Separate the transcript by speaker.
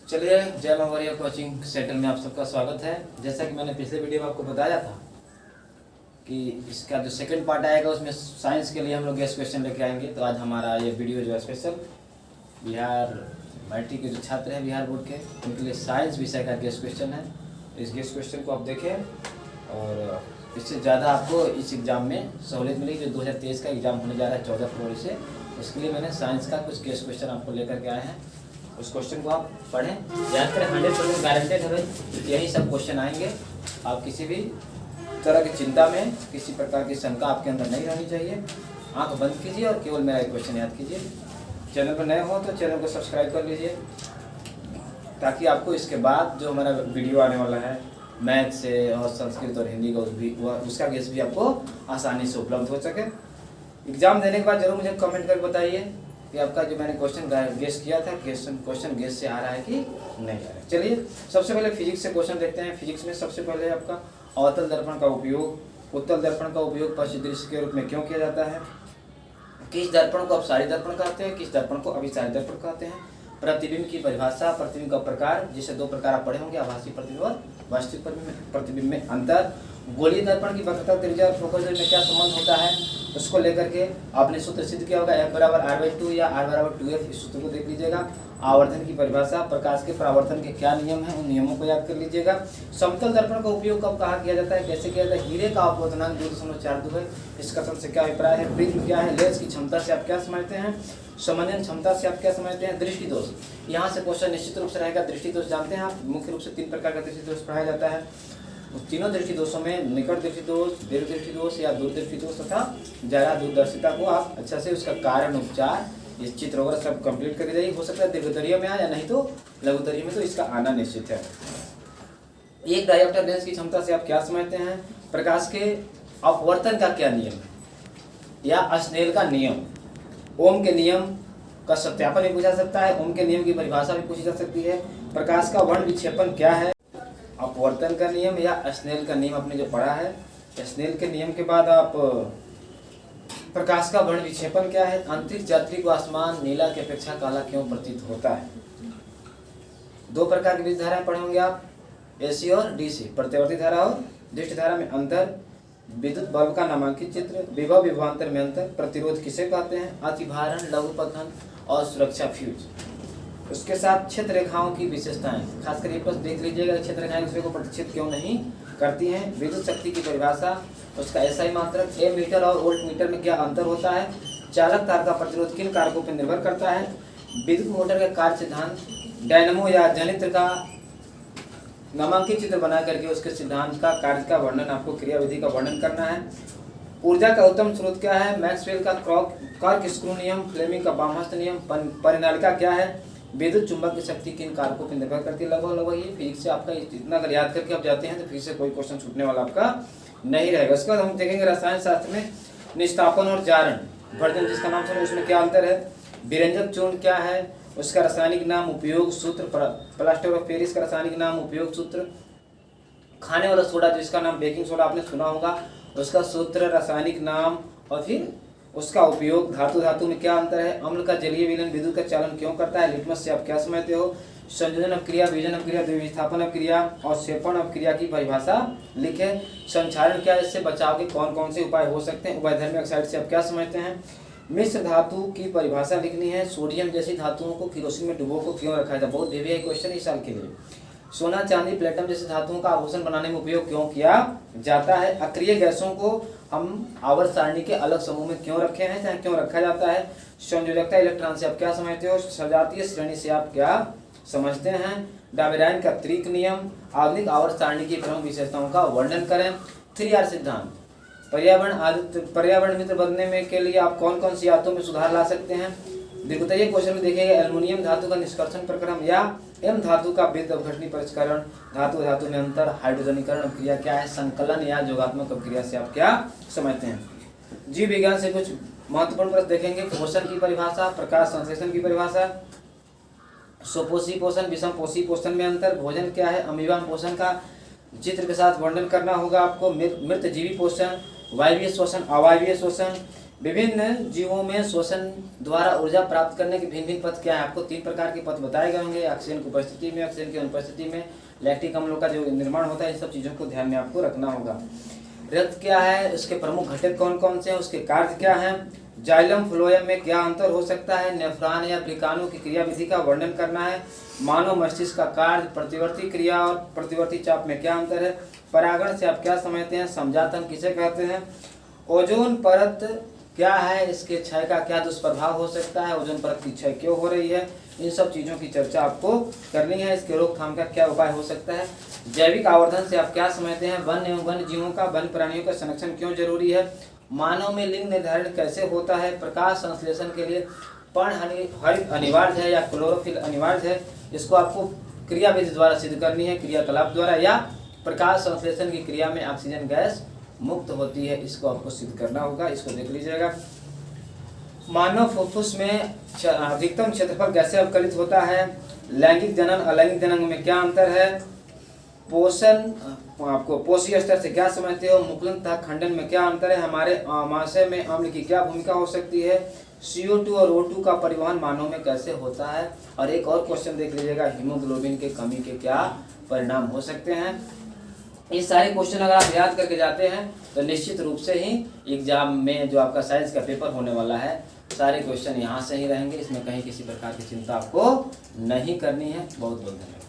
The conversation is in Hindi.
Speaker 1: चलिए, जय मवरिया कोचिंग सेंटर में आप सबका स्वागत है। जैसा कि मैंने पिछले वीडियो में आपको बताया था कि इसका जो सेकंड पार्ट आएगा उसमें साइंस के लिए हम लोग गेस्ट क्वेश्चन लेके आएंगे। तो आज हमारा ये वीडियो जो है स्पेशल बिहार मैट्रिक के जो छात्र हैं बिहार बोर्ड के, उनके लिए साइंस विषय का गेस्ट क्वेश्चन है। इस गेस्ट क्वेश्चन को आप देखें और इससे ज़्यादा आपको इस एग्ज़ाम में सहूलियत मिलेगी। जो 2023 का एग्ज़ाम होने जा रहा है 14 फरवरी से, उसके लिए मैंने साइंस का कुछ गेस्ट क्वेश्चन आपको लेकर के आए हैं। उस क्वेश्चन को आप पढ़ें, याद करें। 100% गारंटेड है भाई, यही सब क्वेश्चन आएंगे। आप किसी भी तरह की चिंता में, किसी प्रकार की शंका आपके अंदर नहीं रहनी चाहिए। आंख बंद कीजिए और केवल मेरा एक क्वेश्चन याद कीजिए। चैनल पर नए हो तो चैनल को सब्सक्राइब कर लीजिए, ताकि आपको इसके बाद जो हमारा वीडियो आने वाला है मैथ से और संस्कृत और हिंदी का उसका गेस्ट भी आपको आसानी से उपलब्ध हो सके। एग्ज़ाम देने के बाद जरूर मुझे कमेंट कर बताइए कि आपका जो मैंने क्वेश्चन गेस किया था क्वेश्चन गेस से आ रहा है कि नहीं आ रहा है। चलिए, सबसे पहले फिजिक्स से क्वेश्चन देखते हैं। फिजिक्स में सबसे पहले आपका अवतल दर्पण का उपयोग, उत्तल दर्पण का उपयोग पश्च दृश्य के रूप में क्यों किया जाता है? किस दर्पण को अपसारी दर्पण कहते हैं, किस दर्पण को अभिसारी दर्पण कहते हैं? प्रतिबिंब की परिभाषा, प्रतिबिंब का प्रकार, जिसे दो प्रकार आप पढ़े होंगे, आभासी प्रतिबिंब और वास्तविक प्रतिबिंब में अंतर। गोलीय दर्पण की वक्रता, त्रिज्या और फोकस दूरी में क्या संबंध होता है, उसको लेकर के आपने सूत्र सिद्ध किया होगा, F=R/2 या R=2F। इस सूत्र को देख लीजिएगा। आवर्धन की परिभाषा, प्रकाश के परावर्तन के क्या नियम हैं, उन नियमों को याद कर लीजिएगा। समतल दर्पण का उपयोग कब कहाँ किया जाता है, कैसे किया जाता है? हीरे का अपवर्तनांक 2.42 है। इस कथन से क्या अभिप्राय है? प्रिज्म क्या है? लेंस की क्षमता से आप क्या समझते हैं? समन्वय क्षमता से आप क्या समझते हैं? दृष्टि दोष, यहाँ से क्वेश्चन निश्चित रूप से रहेगा। दृष्टि दोष जानते हैं आप, मुख्य रूप से 3 प्रकार का दृष्टि दोष पढ़ाया जाता है। तीनों दृष्टि दोषों में निकट दृष्टि दोष, दीर्घ दृष्टि दोष या दूरदृष्टि दोष तथा जरा दूरदर्शिता को आप अच्छा से उसका कारण, उपचार, ये चित्र वगैरह सब कंप्लीट कर जाइए। हो सकता है दीर्घदरीय में आए या नहीं तो लघुदरीय में, तो इसका आना निश्चित है। एक डायोप्टर लेंस की क्षमता से आप क्या समझते हैं? प्रकाश के अपवर्तन का क्या नियम है या स्नेल का नियम। ओम के नियम का सत्यापन भी पूछा सकता है, ओम के नियम की परिभाषा भी पूछी जा सकती है। प्रकाश का वर्ण विक्षेपण क्या है? अपवर्तन का नियम या स्नेल का नियम आपने जो पढ़ा है। स्नेल के नियम के बाद आप प्रकाश का वर्ण विक्षेपण क्या है? अंतरिक्ष यात्री को आसमान नीला की अपेक्षा काला क्यों प्रतीत होता है? 2 प्रकार की विद्युत धाराएं पढ़े होंगे आप, AC और DC, प्रतिवर्ती धारा और दृष्टि धारा में अंतर, विद्युत बल्ब का नामांकित चित्र, विभव विभवांतर में अंतर, प्रतिरोध किसे कहते हैं, अतिभारण, लघुपथन और सुरक्षा फ्यूज। उसके साथ क्षेत्र रेखाओं की विशेषताएं, खासकर ये प्रश्न देख लीजिएगा, क्षेत्र रेखाएं दूसरे को प्रतिच्छेद क्यों नहीं करती हैं। विद्युत शक्ति की परिभाषा, उसका SI मात्रक, एमीटर और वोल्ट मीटर में क्या अंतर होता है। चालक तार का प्रतिरोध किन कारकों पर निर्भर करता है। विद्युत मोटर का कार्य सिद्धांत, डायनमो या जनित्र का नामांकित चित्र बना करके उसके सिद्धांत का, कार्य का वर्णन, आपको क्रियाविधि का वर्णन करना है। ऊर्जा का उत्तम स्रोत क्या है? मैक्सवेल का कॉर्क स्क्रू नियम, फ्लेमिंग का बामहस्त नियम, परिनालिका क्या है, विद्युत चुंबक की शक्ति किन कारकों पर निर्भर करती है। लगभग ये फिजिक्स से आपका इतना अगर याद करके आप जाते हैं तो फिर से कोई क्वेश्चन छूटने वाला आपका नहीं रहेगा। उसके बाद हम देखेंगे रसायन शास्त्र में निष्तापन और जारण, वर्जन जिसका नाम सुना, उसमें क्या अंतर है। विरंजक चूर्ण क्या है, उसका रासायनिक नाम, उपयोग सूत्र। प्लास्टर ऑफ पेरिस का रासायनिक नाम, उपयोग सूत्र। खाने वाला सोडा जिसका नाम बेकिंग सोडा आपने सुना होगा, उसका सूत्र, रासायनिक नाम और फिर उसका उपयोग। धातु धातु में क्या अंतर है। अम्ल का जलीय विलयन विद्युत का चालन क्यों करता है। लिटमस से आप क्या समझते हो। संयोजन अपक्रिया, विजन अपक्रिया, द्विविस्थापन अपक्रिया और सेपन अपक्रिया की परिभाषा लिखे। संक्षारण क्या है, इससे बचाव के कौन कौन से उपाय हो सकते हैं। उभयधर्मी ऑक्साइड से आप क्या समझते हैं। मिश्र धातु की परिभाषा लिखनी है। सोडियम जैसी धातुओं को किरोसिन में डुबो को क्यों रखा जाता है, बहुत हेवी क्वेश्चन इस साल के लिए। सोना, चांदी, प्लेटम जैसी धातुओं का आभूषण बनाने में उपयोग क्यों किया जाता है। अक्रिय गैसों को हम आवर्त सारणी के अलग समूह में क्यों रखे हैं, चाहे क्यों रखा जाता है। संयोजकता इलेक्ट्रॉन से आप क्या समझते हो। सजातीय श्रेणी से आप क्या समझते हैं। डाबेराइन का त्रिक नियम, आधुनिक आवर्त सारणी की प्रमुख विशेषताओं का वर्णन करें। 3R सिद्धांत, पर्यावरण मित्र बनने में के लिए आप कौन कौन सी आदतों में सुधार ला सकते हैं। द्वितीय क्वेश्चन में देखेंगे एल्युमिनियम धातु का निष्कर्षण प्रक्रम या एम धातु का विद्युत अपघटनी परिष्करण। धातु धातु में अंतर, हाइड्रोजनीकरण अपक्रिया क्या है। संकलन या योगात्मक अपक्रिया से आप क्या समझते हैं। जीव विज्ञान से कुछ महत्वपूर्ण प्रश्न देखेंगे। पोषण की परिभाषा, प्रकाश संश्लेषण की परिभाषा, स्वपोषी पोषण, विषम पोषी पोषण में अंतर, भोजन क्या है, अमीबा पोषण का चित्र के साथ वर्णन करना होगा आपको। मृत जीवी पोषण, वायवीय श्वसन, अवायवीय श्वसन, विभिन्न जीवों में श्वसन द्वारा ऊर्जा प्राप्त करने के भिन्न भिन्न पथ क्या है? आपको 3 प्रकार के पथ बताए गए होंगे, ऑक्सीजन की उपस्थिति में, ऑक्सीजन की अनुपस्थिति में लैक्टिक अम्लों का जो निर्माण होता है, इन सब चीज़ों को ध्यान में आपको रखना होगा। रक्त क्या है, उसके प्रमुख घटक कौन कौन से हैं, उसके कार्य क्या हैं, जाइलम फ्लोएम में क्या अंतर हो सकता है, नेफ्रॉन या वृकाणु की क्रियाविधि का वर्णन करना है, मानव मस्तिष्क का कार्य, प्रतिवर्ती क्रिया और प्रतिवर्ती चाप में क्या अंतर है, परागण से आप क्या समझते हैं, समझातन किसे कहते हैं, ओजोन परत क्या है, इसके क्षय का क्या दुष्प्रभाव हो सकता है, ओजोन परत की क्षय क्यों हो रही है, इन सब चीज़ों की चर्चा आपको करनी है। इसके रोकथाम का क्या उपाय हो सकता है, जैविक आवर्धन से आप क्या समझते हैं, वन एवं वन्य जीवों का, वन प्राणियों का संरक्षण क्यों जरूरी है, मानव में लिंग निर्धारण कैसे होता है, प्रकाश संश्लेषण के लिए पर्णहरित अनिवार्य है या क्लोरोफिल अनिवार्य है, इसको आपको क्रियाविधि द्वारा सिद्ध करनी है, क्रियाकलाप द्वारा, या प्रकाश संश्लेषण की क्रिया में ऑक्सीजन गैस मुक्त होती है, इसको आपको सिद्ध करना होगा। इसको देख लीजिएगा। मानव फुफ्फुस में अधिकतम क्षेत्रफल कैसे अवकलित होता है, लैंगिक जनन अलैंगिक जनन में क्या अंतर है, पोषण आपको पोषीय स्तर से क्या समझते हो, मुकुलन तथा खंडन में क्या अंतर है, हमारे आमाशय में अम्ल की क्या भूमिका हो सकती है, CO2 और O2 का परिवहन मानव में कैसे होता है, और एक और क्वेश्चन देख लीजिएगा, हीमोग्लोबिन के कमी के क्या परिणाम हो सकते हैं। ये सारे क्वेश्चन अगर आप याद करके जाते हैं तो निश्चित रूप से ही एग्जाम में जो आपका साइंस का पेपर होने वाला है, सारे क्वेश्चन यहाँ से ही रहेंगे, इसमें कहीं किसी प्रकार की चिंता आपको नहीं करनी है। बहुत बहुत धन्यवाद।